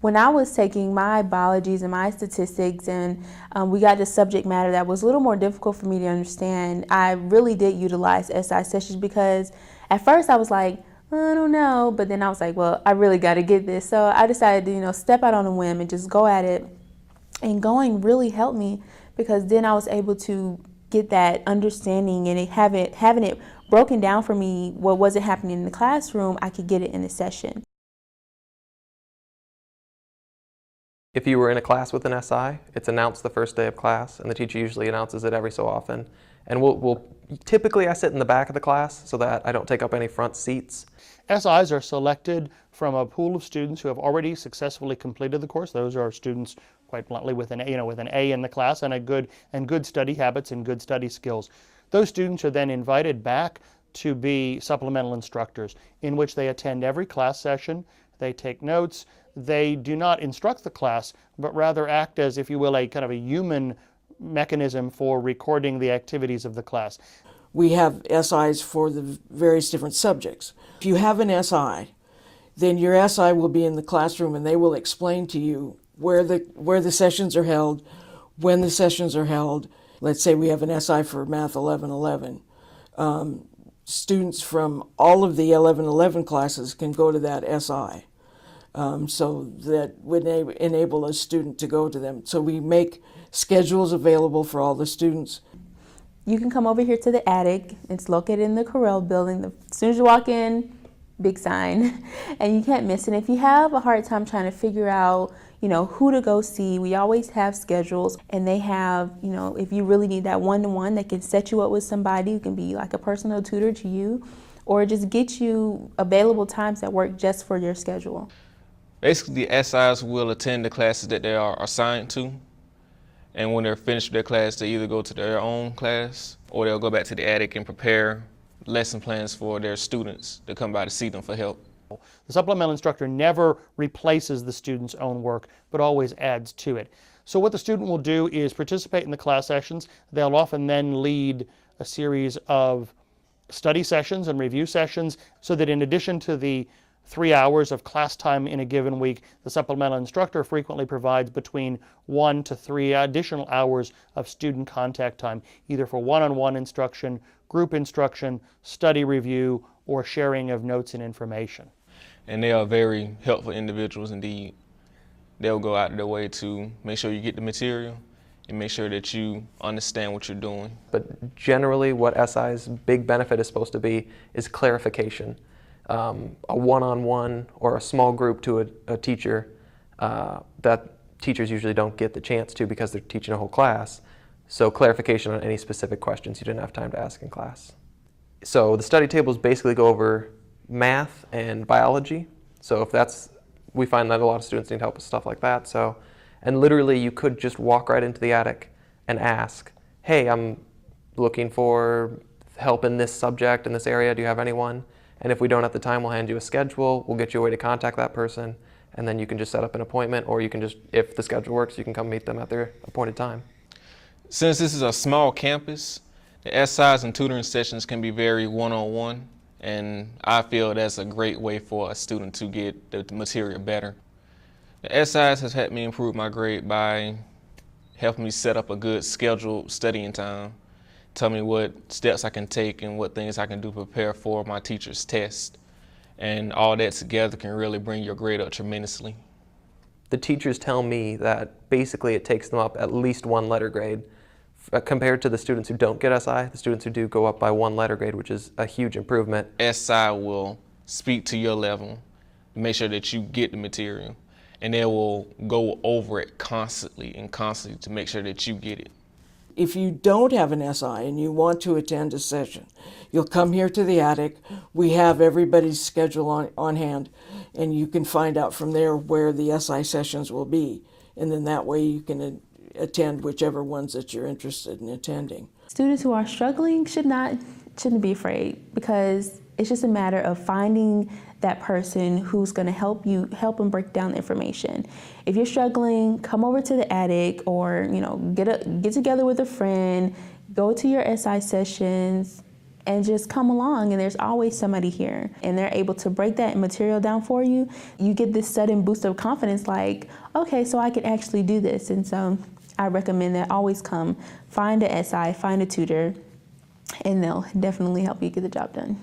When I was taking my biologies and my statistics and we got to subject matter that was a little more difficult for me to understand, I really did utilize SI sessions because at first I was like, I don't know, but then I was like, well, I really got to get this. So I decided to, step out on a whim and just go at it. And going really helped me because then I was able to get that understanding and having it broken down for me, what wasn't happening in the classroom, I could get it in the session. If you were in a class with an SI, it's announced the first day of class, and the teacher usually announces it every so often. And typically I sit in the back of the class so that I don't take up any front seats. SIs are selected from a pool of students who have already successfully completed the course. Those are students, quite bluntly, with an A in the class and good study habits and good study skills. Those students are then invited back to be supplemental instructors, in which they attend every class session, they take notes. They do not instruct the class, but rather act as, if you will, a kind of a human mechanism for recording the activities of the class. We have SIs for the various different subjects. If you have an SI, then your SI will be in the classroom and they will explain to you where the sessions are held, when the sessions are held. Let's say we have an SI for Math 1111. Students from all of the 1111 classes can go to that SI. So that would enable a student to go to them. So we make schedules available for all the students. You can come over here to the attic. It's located in the Correll building. As soon as you walk in, big sign, and you can't miss it. If you have a hard time trying to figure out, who to go see, we always have schedules, and they have, if you really need that one-to-one, that can set you up with somebody who can be like a personal tutor to you, or just get you available times that work just for your schedule. Basically, the SIs will attend the classes that they are assigned to, and when they're finished with their class, they either go to their own class or they'll go back to the attic and prepare lesson plans for their students to come by to see them for help. The supplemental instructor never replaces the student's own work, but always adds to it. So what the student will do is participate in the class sessions. They'll often then lead a series of study sessions and review sessions, so that in addition to the 3 hours of class time in a given week, the supplemental instructor frequently provides between 1 to 3 additional hours of student contact time, either for one-on-one instruction, group instruction, study review, or sharing of notes and information. And they are very helpful individuals indeed. They'll go out of their way to make sure you get the material and make sure that you understand what you're doing. But generally what SI's big benefit is supposed to be is clarification. A one-on-one or a small group to a teacher that teachers usually don't get the chance to because they're teaching a whole class. So clarification on any specific questions you didn't have time to ask in class. So the study tables basically go over math and biology. So we find that a lot of students need help with stuff like that. So, and literally you could just walk right into the attic and ask, hey, I'm looking for help in this subject, in this area, do you have anyone? And if we don't at the time, we'll hand you a schedule, we'll get you a way to contact that person, and then you can just set up an appointment, or you can just, if the schedule works, you can come meet them at their appointed time. Since this is a small campus, the SIs and tutoring sessions can be very one-on-one, and I feel that's a great way for a student to get the material better. The SIs has helped me improve my grade by helping me set up a good scheduled studying time, tell me what steps I can take and what things I can do to prepare for my teacher's test. And all that together can really bring your grade up tremendously. The teachers tell me that basically it takes them up at least 1 letter grade compared to the students who don't get SI. The students who do go up by 1 letter grade, which is a huge improvement. SI will speak to your level, make sure that you get the material, and they will go over it constantly to make sure that you get it. If you don't have an SI and you want to attend a session, you'll come here to the attic. We have everybody's schedule on hand, and you can find out from there where the SI sessions will be. And then that way you can attend whichever ones that you're interested in attending. Students who are struggling shouldn't be afraid, because it's just a matter of finding that person who's going to help them break down the information. If you're struggling, come over to the attic, or get together with a friend, go to your SI sessions, and just come along, and there's always somebody here, and they're able to break that material down for you. You get this sudden boost of confidence, like, okay, so I can actually do this. And so I recommend that always come, find a SI, find a tutor, and they'll definitely help you get the job done.